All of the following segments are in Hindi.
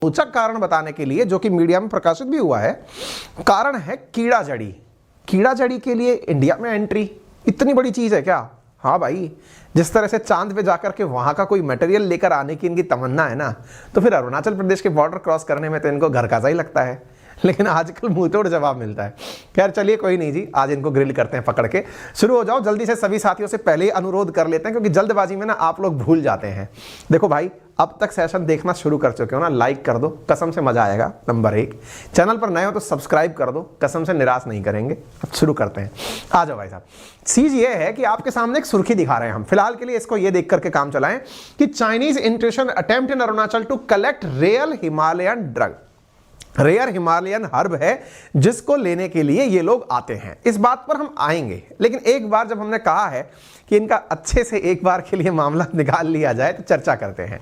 रोचक कारण बताने के लिए, जो कि मीडिया में प्रकाशित भी हुआ है। कारण है कीड़ा जड़ी। कीड़ा जड़ी के लिए इंडिया में एंट्री इतनी बड़ी चीज है क्या? हाँ भाई, जिस तरह से चांद पे जाकर के वहां का कोई मटेरियल लेकर आने की इनकी तमन्ना है ना, तो फिर अरुणाचल प्रदेश के बॉर्डर क्रॉस करने में तो इनको घर का सा ही लगता है। लेकिन आजकल मुंह तोड़ जवाब मिलता है। खैर चलिए कोई नहीं जी, आज इनको ग्रिल करते हैं पकड़ के। शुरू हो जाओ जल्दी से। सभी साथियों से पहले ही अनुरोध कर लेते हैं, क्योंकि जल्दबाजी में ना आप लोग भूल जाते हैं। देखो भाई, अब तक सेशन देखना शुरू कर चुके हो ना, लाइक कर दो, कसम से मजा आएगा। नंबर 1, चैनल पर नए हो तो सब्सक्राइब कर दो, कसम से निराश नहीं करेंगे। अब शुरू करते हैं, आ जाओ भाई साहब। चीज ये है कि आपके सामने एक सुर्खी दिखा रहे हैं हम फिलहाल के लिए, इसको ये देख करके काम चलाएं कि Chinese intrusion attempt in Arunachal to collect rare Himalayan drug. Rare Himalayan herb है जिसको लेने के लिए ये लोग आते हैं। इस बात पर हम आएंगे, लेकिन एक बार जब हमने कहा है कि इनका अच्छे से एक बार के लिए मामला निकाल लिया जाए तो चर्चा करते हैं।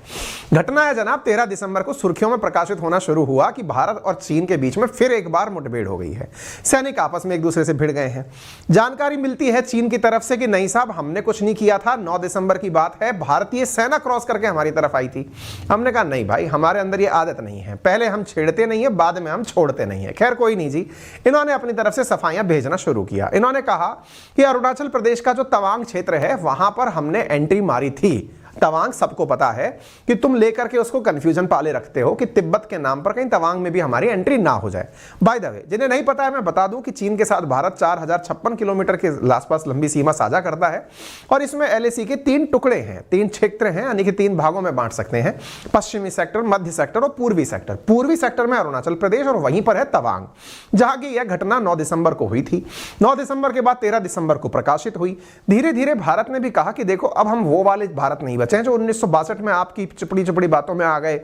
घटना है जनाब 13 दिसंबर को सुर्खियों में प्रकाशित होना शुरू हुआ कि भारत और चीन के बीच में फिर एक बार मुठभेड़ हो गई है। सैनिक आपस में एक दूसरे से भिड़ गए हैं। जानकारी मिलती है चीन की तरफ से कि नहीं साहब, हमने कुछ नहीं किया था। 9 दिसंबर की बात है, भारतीय सेना क्रॉस करके हमारी तरफ आई थी। हमने कहा नहीं भाई, हमारे अंदर ये आदत नहीं है, पहले हम छेड़ते नहीं है, बाद में हम छोड़ते नहीं है। खैर कोई नहीं जी, इन्होंने अपनी तरफ से सफाइयां भेजना शुरू किया। इन्होंने कहा कि अरुणाचल प्रदेश का जो तवांग क्षेत्र है वहां पर हमने एंट्री मारी थी। तवांग सबको पता है कि तुम लेकर के उसको कंफ्यूजन पाले रखते हो कि तिब्बत के नाम पर कहीं तवांग में भी हमारी एंट्री ना हो जाए। बाय द वे, जिन्हें नहीं पता है मैं बता दूं कि चीन के साथ भारत 4056 किलोमीटर के आसपास लंबी सीमा साझा करता है और इसमें एलएसी के 3 टुकड़े हैं, 3 क्षेत्र हैं, यानी कि 3 भागों में बांट सकते हैं। पश्चिमी सेक्टर, मध्य सेक्टर और पूर्वी सेक्टर। पूर्वी सेक्टर में अरुणाचल प्रदेश और वहीं पर है तवांग, जहां की यह घटना 9 दिसंबर को हुई थी। 9 दिसंबर के बाद 13 दिसंबर को प्रकाशित हुई। धीरे धीरे भारत ने भी कहा कि देखो अब हम वो वाले भारत नहीं बचे हैं जो 1962 में आपकी चिपड़ी चिपड़ी बातों में आ गए।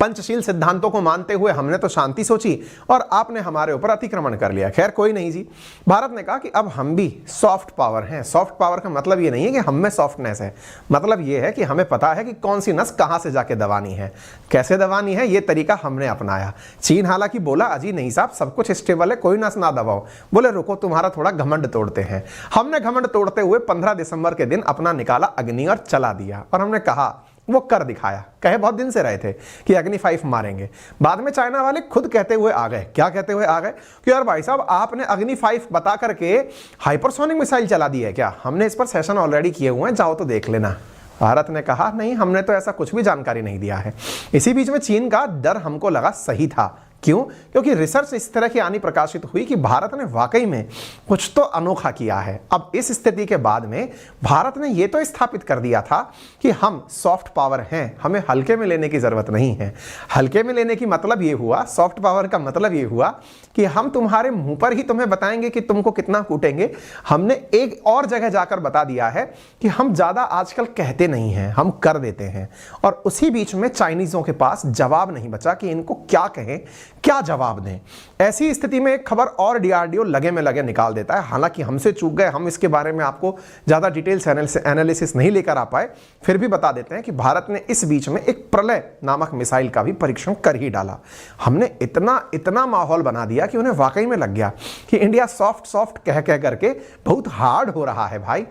पंचशील सिद्धांतों को मानते हुए हमने तो शांति सोची और आपने हमारे ऊपर अतिक्रमण कर लिया। खैर कोई नहीं जी, भारत ने कहा कि अब हम भी सॉफ्ट पावर हैं। सॉफ्ट पावर का मतलब ये नहीं है कि हम में सॉफ्टनेस है, मतलब ये है कि हमें पता है कि कौन सी नस कहां से जाके दबानी है, कैसे दबानी है, ये तरीका हमने अपनाया। चीन हालांकि बोला अजी नहीं साहब, सब कुछ स्टेबल है, कोई नस ना दबाओ। बोले रुको, तुम्हारा थोड़ा घमंड तोड़ते हैं। हमने घमंड तोड़ते हुए 15 दिसंबर के दिन अपना निकाला अग्नि और चला दिया, और हमने कहा, वो कर दिखाया। कहे बहुत दिन से रहे थे कि अग्नि 5 मारेंगे। बाद में चाइना वाले खुद कहते हुए आ गए। क्या कहते हुए आ गए? कि यार भाई साहब, आपने अग्नि 5 बता करके हाइपरसोनिक मिसाइल चला दी है क्या? हमने इस पर सेशन ऑलरेडी किए हुए हैं, जाओ तो देख लेना। भारत ने कहा नहीं, हमने तो ऐसा कुछ भी जानकारी नहीं दिया है। इसी बीच में चीन का डर हमको लगा सही था। क्यों? क्योंकि रिसर्च इस तरह की आनी प्रकाशित हुई कि भारत ने वाकई में कुछ तो अनोखा किया है। अब इस स्थिति के बाद में भारत ने यह तो स्थापित कर दिया था कि हम सॉफ्ट पावर हैं, हमें हल्के में लेने की जरूरत नहीं है। हल्के में लेने की मतलब यह हुआ, सॉफ्ट पावर का मतलब यह हुआ कि हम तुम्हारे मुंह पर ही तुम्हें बताएंगे कि तुमको कितना कूटेंगे। हमने एक और जगह जाकर बता दिया है कि हम ज्यादा आजकल कहते नहीं हैं, हम कर देते हैं। और उसी बीच में चाइनीजों के पास जवाब नहीं बचा कि इनको क्या कहें, क्या जवाब दें। ऐसी स्थिति में एक खबर और डीआरडीओ लगे में लगे निकाल देता है। हालांकि हमसे चूक गए, हम इसके बारे में आपको ज्यादा डिटेल से एनालिसिस नहीं लेकर आ पाए, फिर भी बता देते हैं कि भारत ने इस बीच में एक प्रलय नामक मिसाइल का भी परीक्षण कर ही डाला। हमने इतना माहौल बना दिया कि उन्हें वाकई में लग गया कि इंडिया सॉफ्ट कह करके बहुत हार्ड हो रहा है भाई।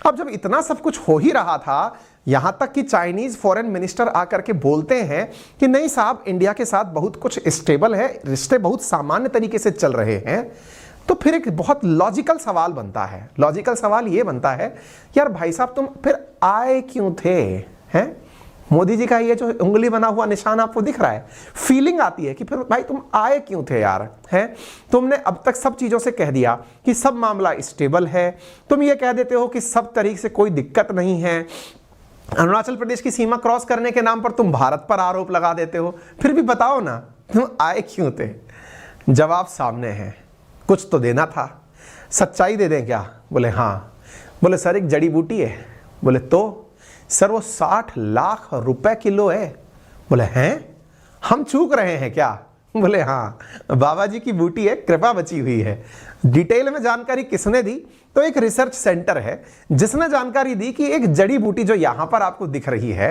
अब जब इतना सब कुछ हो ही रहा था, यहां तक कि चाइनीज फॉरेन मिनिस्टर आकर के बोलते हैं कि नहीं साहब, इंडिया के साथ बहुत कुछ स्टेबल है, रिश्ते बहुत सामान्य तरीके से चल रहे हैं, तो फिर एक बहुत लॉजिकल सवाल बनता है। लॉजिकल सवाल यह बनता है, यार भाई साहब तुम फिर आए क्यों थे? हैं? मोदी जी का ये जो उंगली बना हुआ निशान आपको दिख रहा है, फीलिंग आती है कि फिर भाई तुम आए क्यों थे यार? हैं? तुमने अब तक सब चीजों से कह दिया कि सब मामला स्टेबल है, तुम ये कह देते हो कि सब तरीके से कोई दिक्कत नहीं है, अरुणाचल प्रदेश की सीमा क्रॉस करने के नाम पर तुम भारत पर आरोप लगा देते हो, फिर भी बताओ ना तुम आए क्यों थे? जवाब सामने है, कुछ तो देना था। सच्चाई दे दें क्या? बोले हाँ। बोले सर एक जड़ी बूटी है। बोले तो? सर वो 60 लाख रुपए किलो है। बोले हैं, हम चूक रहे हैं क्या? बोले हाँ, बाबा जी की बूटी है, कृपा बची हुई है। डिटेल में जानकारी किसने दी? तो एक रिसर्च सेंटर है जिसने जानकारी दी कि एक जड़ी बूटी जो यहां पर आपको दिख रही है,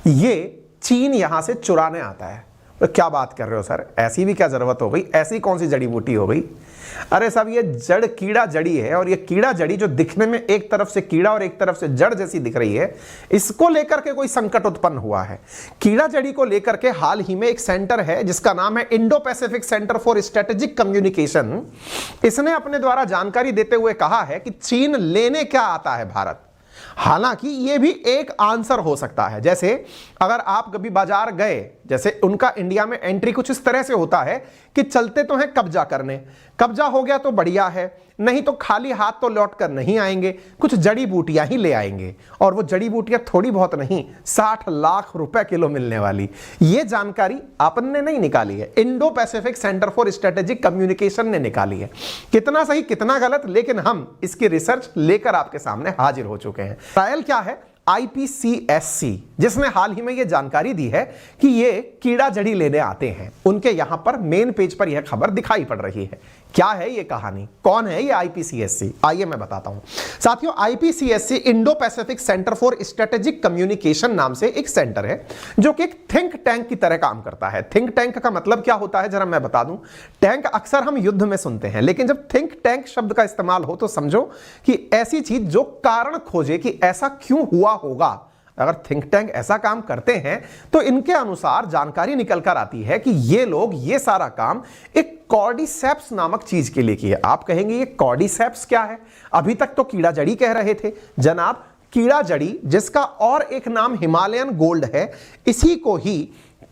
ये चीन यहां से चुराने आता है। क्या बात कर रहे हो सर, ऐसी भी क्या जरूरत हो गई, ऐसी कौन सी जड़ी बूटी हो गई? अरे साहब ये जड़ कीड़ा जड़ी है, और ये कीड़ा जड़ी जो दिखने में एक तरफ से कीड़ा और एक तरफ से जड़ जैसी दिख रही है, इसको लेकर के कोई संकट उत्पन्न हुआ है। कीड़ा जड़ी को लेकर के हाल ही में एक सेंटर है जिसका नाम है Indo Pacific Centre for Strategic communication. इसने अपने द्वारा जानकारी देते हुए कहा है कि चीन लेने क्या आता है भारत। हालांकि यह भी एक आंसर हो सकता है। जैसे अगर आप कभी बाजार गए, जैसे उनका इंडिया में एंट्री कुछ इस तरह से होता है कि चलते तो हैं कब्जा करने, कब्जा हो गया तो बढ़िया है, नहीं तो खाली हाथ तो लौट कर नहीं आएंगे, कुछ जड़ी बूटियां ही ले आएंगे, और वो जड़ी बूटियां थोड़ी बहुत नहीं, 60 लाख रुपए किलो मिलने वाली। ये जानकारी आपन ने नहीं निकाली है, Indo Pacific Centre for Strategic communication ने निकाली है। कितना सही कितना गलत, लेकिन हम इसकी रिसर्च लेकर आपके सामने हाजिर हो चुके हैं। ट्रायल क्या है? IPCSC, जिसने हाल ही में यह जानकारी दी है कि ये कीड़ा जड़ी लेने आते हैं। उनके यहां पर मेन पेज पर यह खबर दिखाई पड़ रही है। क्या है ये कहानी, कौन है ये IPCSC? आइए मैं बताता हूं साथियों। IPCSC Indo Pacific Centre for Strategic communication नाम से एक सेंटर है जो कि एक थिंक टैंक की तरह काम करता है। थिंक टैंक का मतलब क्या होता है जरा मैं बता दूं। टैंक अक्सर हम युद्ध में सुनते हैं, लेकिन जब थिंक टैंक शब्द का इस्तेमाल हो तो समझो कि ऐसी चीज जो कारण खोजे कि ऐसा क्यों हुआ होगा। अगर थिंक टैंक ऐसा काम करते हैं तो इनके अनुसार जानकारी निकल कर आती है कि ये लोग ये सारा काम एक कॉर्डिसेप्स नामक चीज के लिए किया। आप कहेंगे ये कॉर्डिसेप्स क्या है? अभी तक तो कीड़ा जड़ी कह रहे थे जनाब। कीड़ा जड़ी, जिसका और एक नाम हिमालयन गोल्ड है, इसी को ही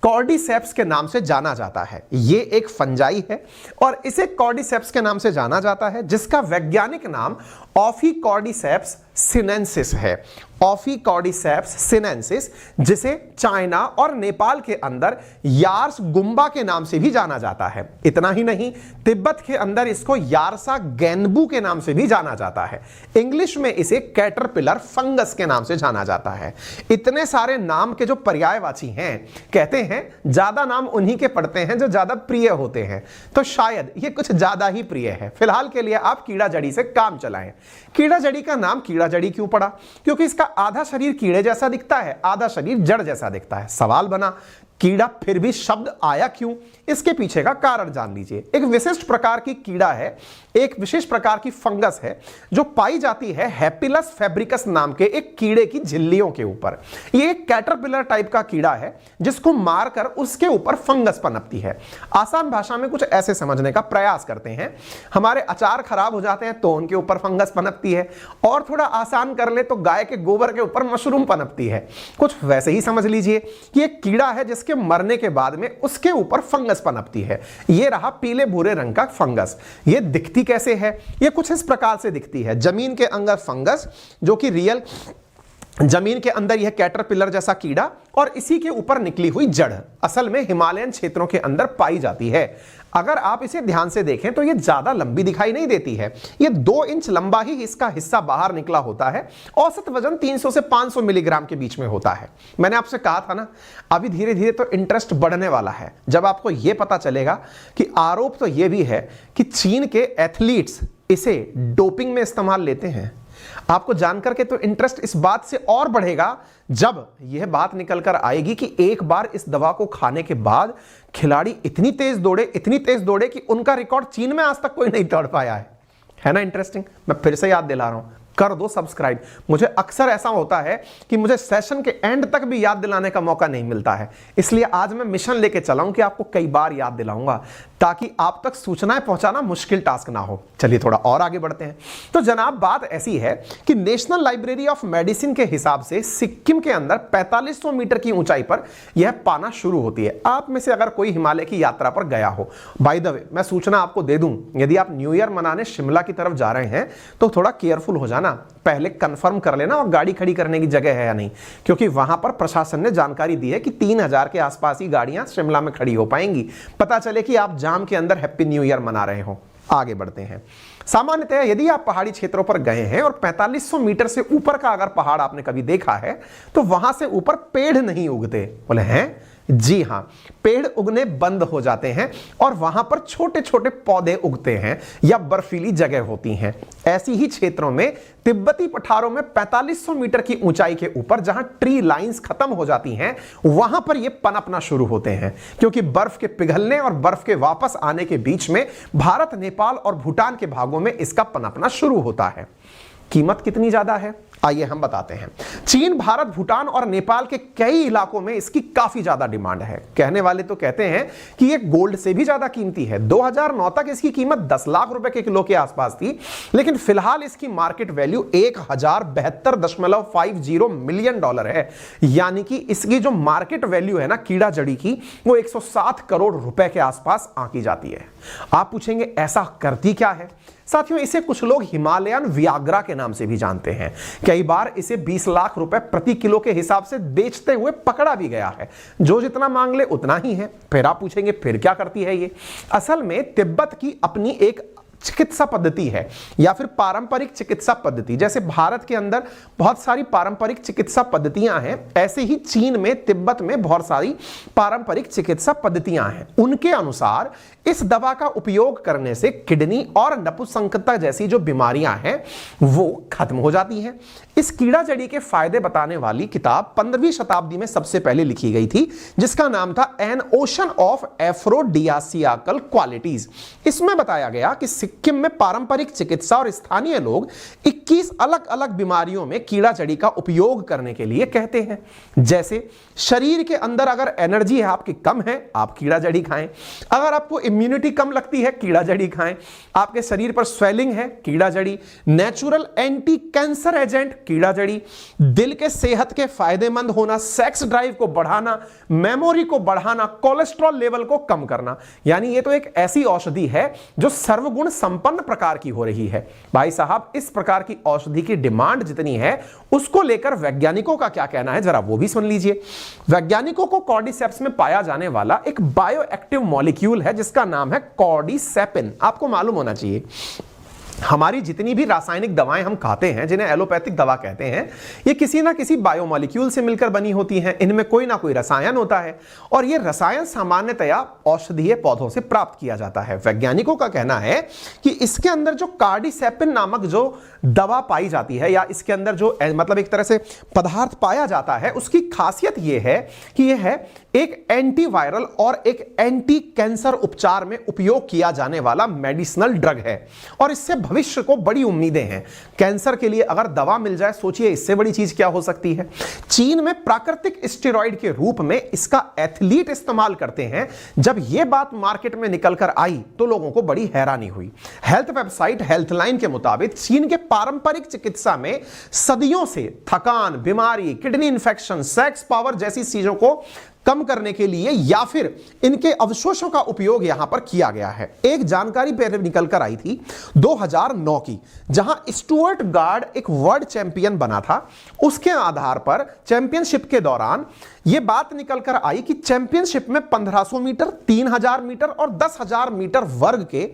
कॉर्डिसेप्स के नाम से जाना जाता है। ये एक फंजाई है और इसे कॉर्डिसेप्स के नाम से जाना जाता है, जिसका वैज्ञानिक नाम ऑफिकॉर्डिसेप्स सिनेंसिस है। ऑफिकॉर्डिसेप्स सिनेंसिस, जिसे चाइना और नेपाल के अंदर यार्स गुम्बा के नाम से भी जाना जाता है। इतना ही नहीं, तिब्बत के अंदर इसको यारसा गैनबू के नाम से भी जाना जाता है। इंग्लिश में इसे कैटरपिलर फंगस के नाम से जाना जाता है। इतने सारे नाम के जो पर्यायवाची हैं, कहते हैं ज्यादा नाम उन्हीं के पड़ते हैं जो ज्यादा प्रिय होते हैं, तो शायद ये कुछ ज्यादा ही प्रिय है। फिलहाल के लिए आप कीड़ा जड़ी से काम चलाएं। कीड़ा जड़ी का नाम कीड़ा जड़ी क्यों पड़ा? क्योंकि इसका आधा शरीर कीड़े जैसा दिखता है, आधा शरीर जड़ जैसा दिखता है। सवाल बना कीड़ा फिर भी शब्द आया क्यों? इसके पीछे का कारण जान लीजिए। एक विशिष्ट प्रकार की कीड़ा है, एक विशेष प्रकार की फंगस है जो पाई जाती है हैपिलस फैब्रिकस नाम के एक कीड़े की झिल्लियों के ऊपर। ये एक कैटरपिलर टाइप का कीड़ा है जिसको मारकर उसके ऊपर फंगस पनपती है। आसान भाषा में कुछ ऐसे समझने का प्रयास करते हैं, हमारे अचार खराब हो जाते हैं तो उनके ऊपर फंगस पनपती है, और थोड़ा आसान कर ले तो गाय के गोबर के ऊपर मशरूम पनपती है। कुछ वैसे ही समझ लीजिए कि एक कीड़ा है जिसके मरने के बाद में उसके ऊपर फंगस पनपती है। ये रहा पीले भूरे रंग का फंगस। ये दिखती कैसे है? ये कुछ इस प्रकार से दिखती है। जमीन के अंदर फंगस, जो कि रियल जमीन के अंदर यह कैटरपिलर जैसा कीड़ा, और इसी के ऊपर निकली हुई जड़ असल में हिमालयन क्षेत्रों के अंदर पाई जाती है। अगर आप इसे ध्यान से देखें तो यह ज्यादा लंबी दिखाई नहीं देती है। यह 2 इंच लंबा ही इसका हिस्सा बाहर निकला होता है। औसत वजन 300 से 500 मिलीग्राम के बीच में होता है। मैंने आपसे कहा था ना, अभी धीरे धीरे तो इंटरेस्ट बढ़ने वाला है जब आपको यह पता चलेगा कि आरोप तो यह भी है कि चीन के एथलीट्स इसे डोपिंग में इस्तेमाल लेते हैं। आपको जानकर के तो इंटरेस्ट इस बात से और बढ़ेगा जब यह बात निकल कर आएगी कि एक बार इस दवा को खाने के बाद खिलाड़ी इतनी तेज दौड़े कि उनका रिकॉर्ड चीन में आज तक कोई नहीं तोड़ पाया है ना इंटरेस्टिंग? मैं फिर से याद दिला रहा हूं, कर दो सब्सक्राइब। मुझे अक्सर ऐसा होता है कि मुझे सेशन के एंड तक भी याद दिलाने का मौका नहीं मिलता है, इसलिए आज मैं मिशन लेके चला हूं कि आपको कई बार याद दिलाऊंगा ताकि आप तक सूचनाएं पहुंचाना मुश्किल टास्क ना हो। चलिए थोड़ा और आगे बढ़ते हैं। तो जनाब बात ऐसी है कि नेशनल लाइब्रेरी ऑफ मेडिसिन के हिसाब से सिक्किम के अंदर 4500 मीटर की ऊंचाई पर यह पाना शुरू होती है। आप में से अगर कोई हिमालय की यात्रा पर गया हो, बाय द वे मैं सूचना आपको दे दूं, यदि आप न्यू ईयर मनाने शिमला की तरफ जा रहे हैं तो थोड़ा केयरफुल हो जाना, पहले कंफर्म कर लेना और गाड़ी खड़ी करने की जगह है या नहीं, क्योंकि वहां पर प्रशासन ने जानकारी दी है कि 3000 के आसपास ही गाड़ियां शिमला में खड़ी हो पाएंगी। पता चले कि आप जाम के अंदर हैप्पी न्यू ईयर मना रहे हो। आगे बढ़ते हैं। सामान्यतः यदि आप पहाड़ी क्षेत्रों पर गए हैं और 4500 मीटर से ऊपर का अगर पहाड़ आपने कभी देखा है तो वहां से ऊपर पेड़ नहीं उगते। बोले हैं जी हां, पेड़ उगने बंद हो जाते हैं और वहां पर छोटे छोटे पौधे उगते हैं या बर्फीली जगह होती हैं। ऐसी ही क्षेत्रों में तिब्बती पठारों में 4500 मीटर की ऊंचाई के ऊपर जहां ट्री लाइंस खत्म हो जाती हैं, वहां पर ये पनपना शुरू होते हैं, क्योंकि बर्फ के पिघलने और बर्फ के वापस आने के बीच में भारत, नेपाल और भूटान के भागों में इसका पनपना शुरू होता है। कीमत कितनी ज्यादा है, आइए हम बताते हैं। चीन, भारत, भूटान और नेपाल के कई इलाकों में इसकी काफी ज्यादा डिमांड है। कहने वाले तो कहते हैं कि ये गोल्ड से भी ज्यादा कीमती है। 2009 तक इसकी कीमत 10 लाख रुपए के किलो के आसपास थी, लेकिन फिलहाल इसकी मार्केट वैल्यू 1072.50 मिलियन डॉलर है। यानी कि इसकी जो मार्केट वैल्यू है ना कीड़ा जड़ी की, वो 107 करोड़ रुपए के आसपास आंकी जाती है। आप पूछेंगे ऐसा करती क्या है? साथियों, इसे कुछ लोग हिमालयन वियाग्रा के नाम से भी जानते हैं। कई बार इसे 20 लाख रुपए प्रति किलो के हिसाब से बेचते हुए पकड़ा भी गया है। जो जितना मांग ले उतना ही है। फिर आप पूछेंगे फिर क्या करती है ये? असल में तिब्बत की अपनी एक चिकित्सा पद्धति है या फिर पारंपरिक चिकित्सा पद्धति। जैसे भारत के अंदर बहुत सारी पारंपरिक चिकित्सा पद्धतियां हैं, ऐसे ही चीन में, तिब्बत में बहुत सारी पारंपरिक चिकित्सा पद्धतियां हैं। उनके अनुसार इस दवा का उपयोग करने से किडनी और नपुंसकता जैसी जो बीमारियां हैं वो खत्म हो जाती हैं। इस कीड़ा जड़ी के फायदे बताने वाली किताब 15वीं शताब्दी में सबसे पहले लिखी गई थी, जिसका नाम था एन ओशन ऑफ एफ्रोडियासियाकल क्वालिटीज। इसमें बताया गया कि सिक्किम में पारंपरिक चिकित्सा और स्थानीय लोग 21 अलग अलग बीमारियों में कीड़ा जड़ी का उपयोग करने के लिए कहते हैं। जैसे शरीर के अंदर अगर एनर्जी है आपकी कम है, आप कीड़ा जड़ी खाएं। अगर आपको इम्यूनिटी कम लगती है, कीड़ा जड़ी खाएं। आपके शरीर पर स्वेलिंग है, कीड़ा जड़ी। नेचुरल एंटी कैंसर एजेंट, कीड़ा जड़ी। दिल के सेहत के फायदेमंद होना, सेक्स ड्राइव को बढ़ाना, मेमोरी को बढ़ाना, कोलेस्ट्रॉल लेवल को कम करना। यानी ये तो एक ऐसी औषधि है जो सर्वगुण संपन्न प्रकार की हो रही है। भाई साहब, इस प्रकार की औषधि की डिमांड जितनी है, उसको लेकर वैज्ञानिकों का क्या कहना है, जरा वो भी सुन लीजिए। वैज्ञानिकों को कॉर्डिसेप्स में पाया जाने वाला एक बायो एक्टिव मॉलिक्यूल है जिसका नाम है कॉर्डिसेपिन। आपको मालूम होना चाहिए, हमारी जितनी भी रासायनिक दवाएं हम खाते हैं, जिन्हें एलोपैथिक दवा कहते हैं, ये किसी ना किसी बायोमॉलिक्यूल से मिलकर बनी होती हैं। इनमें कोई ना कोई रसायन होता है और ये रसायन सामान्यतया औषधीय पौधों से प्राप्त किया जाता है। वैज्ञानिकों का कहना है कि इसके अंदर जो कार्डिसेपिन नामक जो दवा पाई जाती है, या इसके अंदर जो मतलब एक तरह से पदार्थ पाया जाता है, उसकी खासियत यह है कि यह है एक एंटीवायरल और एक एंटी कैंसर उपचार में उपयोग किया जाने वाला मेडिसिनल ड्रग है और इससे भविष्य को बड़ी उम्मीदें हैं। कैंसर के लिए अगर दवा मिल जाए, सोचिए इससे बड़ी चीज क्या हो सकती है। चीन में प्राकृतिक स्टेरॉइड के रूप में इसका एथलीट इस्तेमाल करते हैं। जब यह बात मार्केट में निकलकर आई तो लोगों को बड़ी हैरानी हुई। हेल्थ वेबसाइट हेल्थलाइन के मुताबिक चीन के पारंपरिक चिकित्सा में सदियों से थकान, बीमारी, किडनी इंफेक्शन, सेक्स पावर जैसी चीजों को कम करने के लिए या फिर इनके अवशेषों का उपयोग यहां पर किया गया है। एक जानकारी पहले निकल कर आई थी 2009 की, जहां स्टुअर्ट गार्ड एक वर्ल्ड चैंपियन बना था। उसके आधार पर चैंपियनशिप के दौरान यह बात निकल कर आई कि चैंपियनशिप में 1500 मीटर, 3000 मीटर और 10,000 मीटर वर्ग के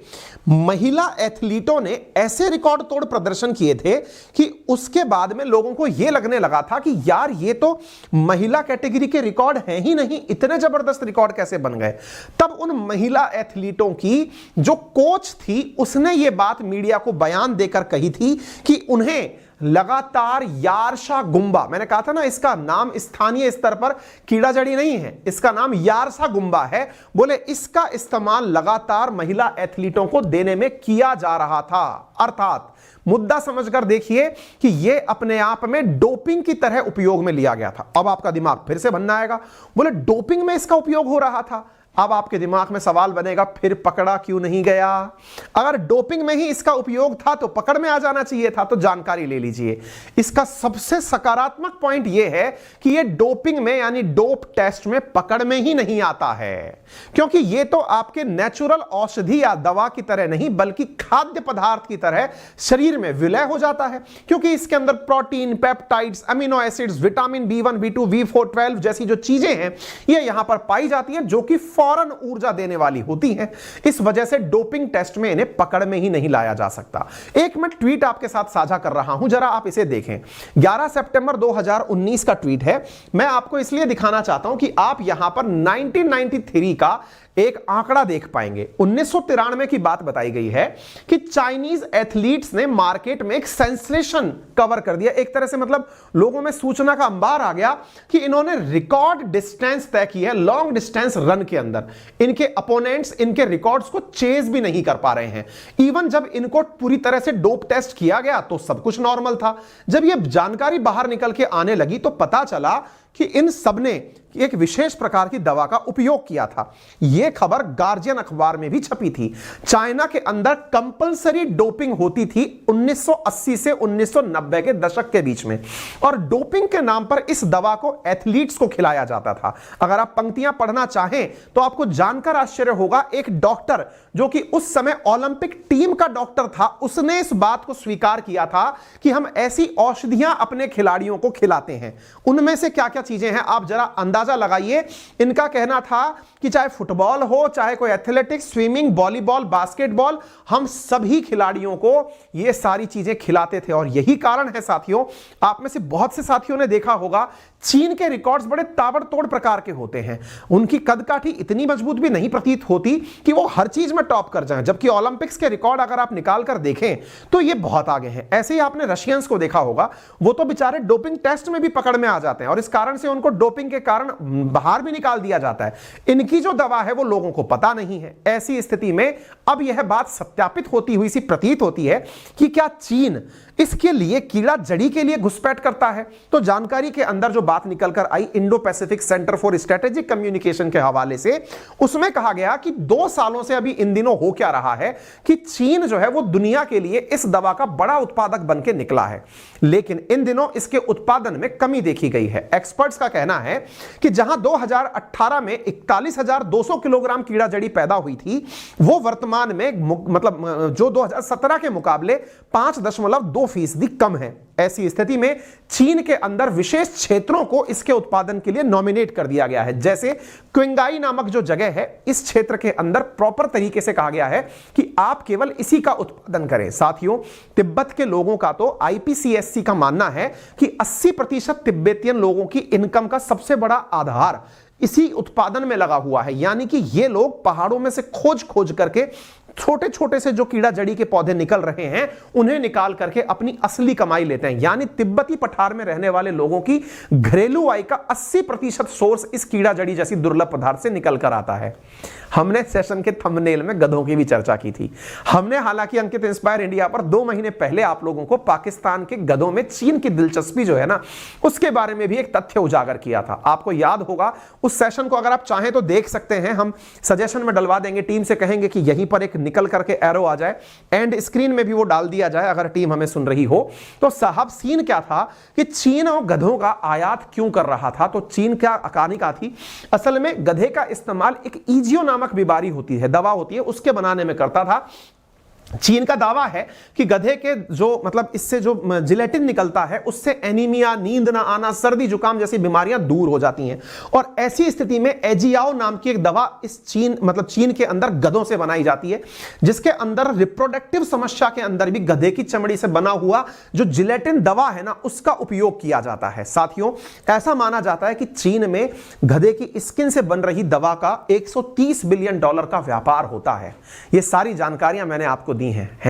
महिला एथलीटों ने ऐसे रिकॉर्ड तोड़ प्रदर्शन किए थे कि उसके बाद में लोगों को यह लगने लगा था कि यार ये तो महिला कैटेगरी के रिकॉर्ड हैं ही नहीं, इतने जबरदस्त रिकॉर्ड कैसे बन गए। तब उन महिला एथलीटों की जो कोच थी, उसने यह बात मीडिया को बयान देकर कही थी कि उन्हें लगातार यारशा गुम्बा, मैंने कहा था ना इसका नाम स्थानीय स्तर पर कीड़ा जड़ी नहीं है, इसका नाम यारशा गुम्बा है। बोले इसका इस्तेमाल लगातार महिला एथलीटों को देने में किया जा रहा था। अर्थात मुद्दा समझकर देखिए कि यह अपने आप में डोपिंग की तरह उपयोग में लिया गया था। अब आपका दिमाग फिर से बनना आएगा, बोले डोपिंग में इसका उपयोग हो रहा था। अब आपके दिमाग में सवाल बनेगा, फिर पकड़ा क्यों नहीं गया? अगर डोपिंग में ही इसका उपयोग था तो पकड़ में आ जाना चाहिए था। तो जानकारी ले लीजिए। इसका सबसे सकारात्मक पॉइंट यह है कि यह डोपिंग में यानी डोप टेस्ट में पकड़ में ही नहीं आता है, क्योंकि यह तो आपके नेचुरल औषधि या दवा की तरह नहीं बल्कि खाद्य पदार्थ की तरह शरीर में विलय हो जाता है, क्योंकि इसके अंदर protein, peptides, amino acids, vitamin B1, B2, B4, B12 जैसी जो चीजें हैं ये यहां पर पाई जाती हैं, जो कि फौरन ऊर्जा देने वाली होती हैं। इस वजह से डोपिंग टेस्ट में इन्हें पकड़ में ही नहीं लाया जा सकता। एक मैं ट्वीट आपके साथ साझा कर रहा हूं, जरा आप इसे देखें। 11 सितंबर 2019 का ट्वीट है। मैं आपको इसलिए दिखाना चाहता हूं कि आप यहां पर 1993 का एक आंकड़ा देख पाएंगे। 1993 की बात बताई गई है कि चाइनीज एथलीट्स ने मार्केट में एक सेंसेशन कवर कर दिया। एक तरह से मतलब लोगों में सूचना का अंबार आ गया कि इन्होंने रिकॉर्ड डिस्टेंस तय की है लॉन्ग डिस्टेंस रन के अंदर। इनके अपोनेंट्स इनके रिकॉर्ड्स को चेज भी नहीं कर पा रहे हैं। इवन जब इनको पूरी तरह से डोप टेस्ट किया गया तो सब कुछ नॉर्मल था। जब यह जानकारी बाहर निकल के आने लगी तो पता चला कि इन सब ने एक विशेष प्रकार की दवा का उपयोग किया था। यह खबर गार्जियन अखबार में भी छपी थी। चाइना के अंदर कंपलसरी डोपिंग होती थी 1980 से 1990 के दशक के बीच में, और डोपिंग के नाम पर इस दवा को एथलीट्स को खिलाया जाता था। अगर आप पंक्तियां पढ़ना चाहें तो आपको जानकर आश्चर्य होगा, एक डॉक्टर जो कि उस समय ओलंपिक टीम का डॉक्टर था, उसने इस बात को स्वीकार किया था कि हम ऐसी औषधियां अपने खिलाड़ियों को खिलाते हैं। उनमें से क्या क्या चीजें हैं आप जरा अंदाजा लगाइए। इनका कहना था कि चाहे फुटबॉल हो, चाहे कोई एथलेटिक्स, स्विमिंग, वॉलीबॉल, बास्केटबॉल, हम सभी खिलाड़ियों को ये सारी चीजें खिलाते थे। और यही कारण है साथियों, आप में से बहुत से साथियों ने देखा होगा, चीन के रिकॉर्ड्स बड़े ताबड़तोड़ प्रकार के होते हैं। उनकी कदकाठी इतनी मजबूत भी नहीं प्रतीत होती कि वो हर चीज में टॉप कर जाएं, जबकि ओलंपिक्स के रिकॉर्ड अगर आप निकाल कर देखें तो ये बहुत आगे हैं। ऐसे ही आपने रशियंस को देखा होगा, वो तो बेचारे डोपिंग टेस्ट में भी पकड़ में आ जाते हैं और इस कारण से उनको डोपिंग के कारण बाहर भी निकाल दिया जाता है। इनकी जो दवा है वो लोगों को पता नहीं है। ऐसी स्थिति में अब यह बात सत्यापित होती हुई सी प्रतीत होती है कि क्या चीन इसके लिए कीड़ा जड़ी के लिए घुसपैठ करता है। तो जानकारी के अंदर जो बात निकल कर आई Indo Pacific Centre for Strategic Communication के हवाले से, उसमें कहा गया कि 2 सालों से अभी इन दिनों हो क्या रहा है कि चीन जो है वो दुनिया के लिए इस दवा का बड़ा उत्पादक बन के निकला है, लेकिन इन दिनों इसके उत्पादन में कमी देखी गई है। एक्सपर्ट्स का कहना है कि जहां 2018 में 41,200 किलोग्राम कीड़ा जड़ी पैदा हुई थी, वो वर्तमान में मतलब जो 2017 के मुकाबले 5.2% कम है। ऐसी स्थिति में चीन के अंदर विशेष क्षेत्रों को इसके उत्पादन के लिए नॉमिनेट कर दिया गया है। जैसे क्विंगाई नामक जो जगह है, इस क्षेत्र के अंदर प्रॉपर तरीके से कहा गया है कि आप केवल इसी का उत्पादन करें। साथियों, तिब्बत के लोगों का तो आईपीसीएससी का मानना है कि 80% तिब्बतियन लोगों की इनकम का सबसे बड़ा आधार इसी उत्पादन में लगा हुआ है। यानी कि ये लोग पहाड़ों में से खोज खोज करके छोटे छोटे से जो कीड़ा जड़ी के पौधे निकल रहे हैं उन्हें निकाल करके अपनी असली कमाई लेते हैं। यानी तिब्बती पठार में रहने वाले लोगों की घरेलू आय का 80% सोर्स इस कीड़ा जड़ी जैसी दुर्लभ पदार्थ से निकल कर आता है। हमने सेशन के थंबनेल में गधों की भी चर्चा की थी। हमने हालांकि अंकित इंस्पायर इंडिया पर 2 महीने पहले आप लोगों को पाकिस्तान के गधों में चीन की दिलचस्पी जो है ना, उसके बारे में भी एक तथ्य उजागर किया था। आपको याद होगा, उस सेशन को अगर आप चाहें तो देख सकते हैं, हम सजेशन में डलवा देंगे। टीम से कहेंगे कि यहीं पर एक निकल करके एरो आ जाए, एंड स्क्रीन में भी वो डाल दिया जाए अगर टीम हमें सुन रही हो। तो साहब, सीन क्या था कि चीन और गधों का आयात क्यों कर रहा था। तो चीन क्या कहानी का थी, असल में गधे का इस्तेमाल एक ईजियो नामक बीमारी होती है, दवा होती है, उसके बनाने में करता था। चीन का दावा है कि गधे के जो मतलब इससे जो जिलेटिन निकलता है उससे एनीमिया, नींद ना आना, सर्दी जुकाम जैसी बीमारियां दूर हो जाती हैं। और ऐसी स्थिति में एजियाओ नाम की एक दवा इस चीन के अंदर गधों से बनाई जाती है, जिसके अंदर रिप्रोडक्टिव समस्या के अंदर भी गधे की चमड़ी से बना हुआ जो जिलेटिन दवा है ना, उसका उपयोग किया जाता है। साथियों, ऐसा माना जाता है कि चीन में गधे की स्किन से बन रही दवा का $130 बिलियन का व्यापार होता है। ये सारी जानकारियां मैंने आपको दी हैं।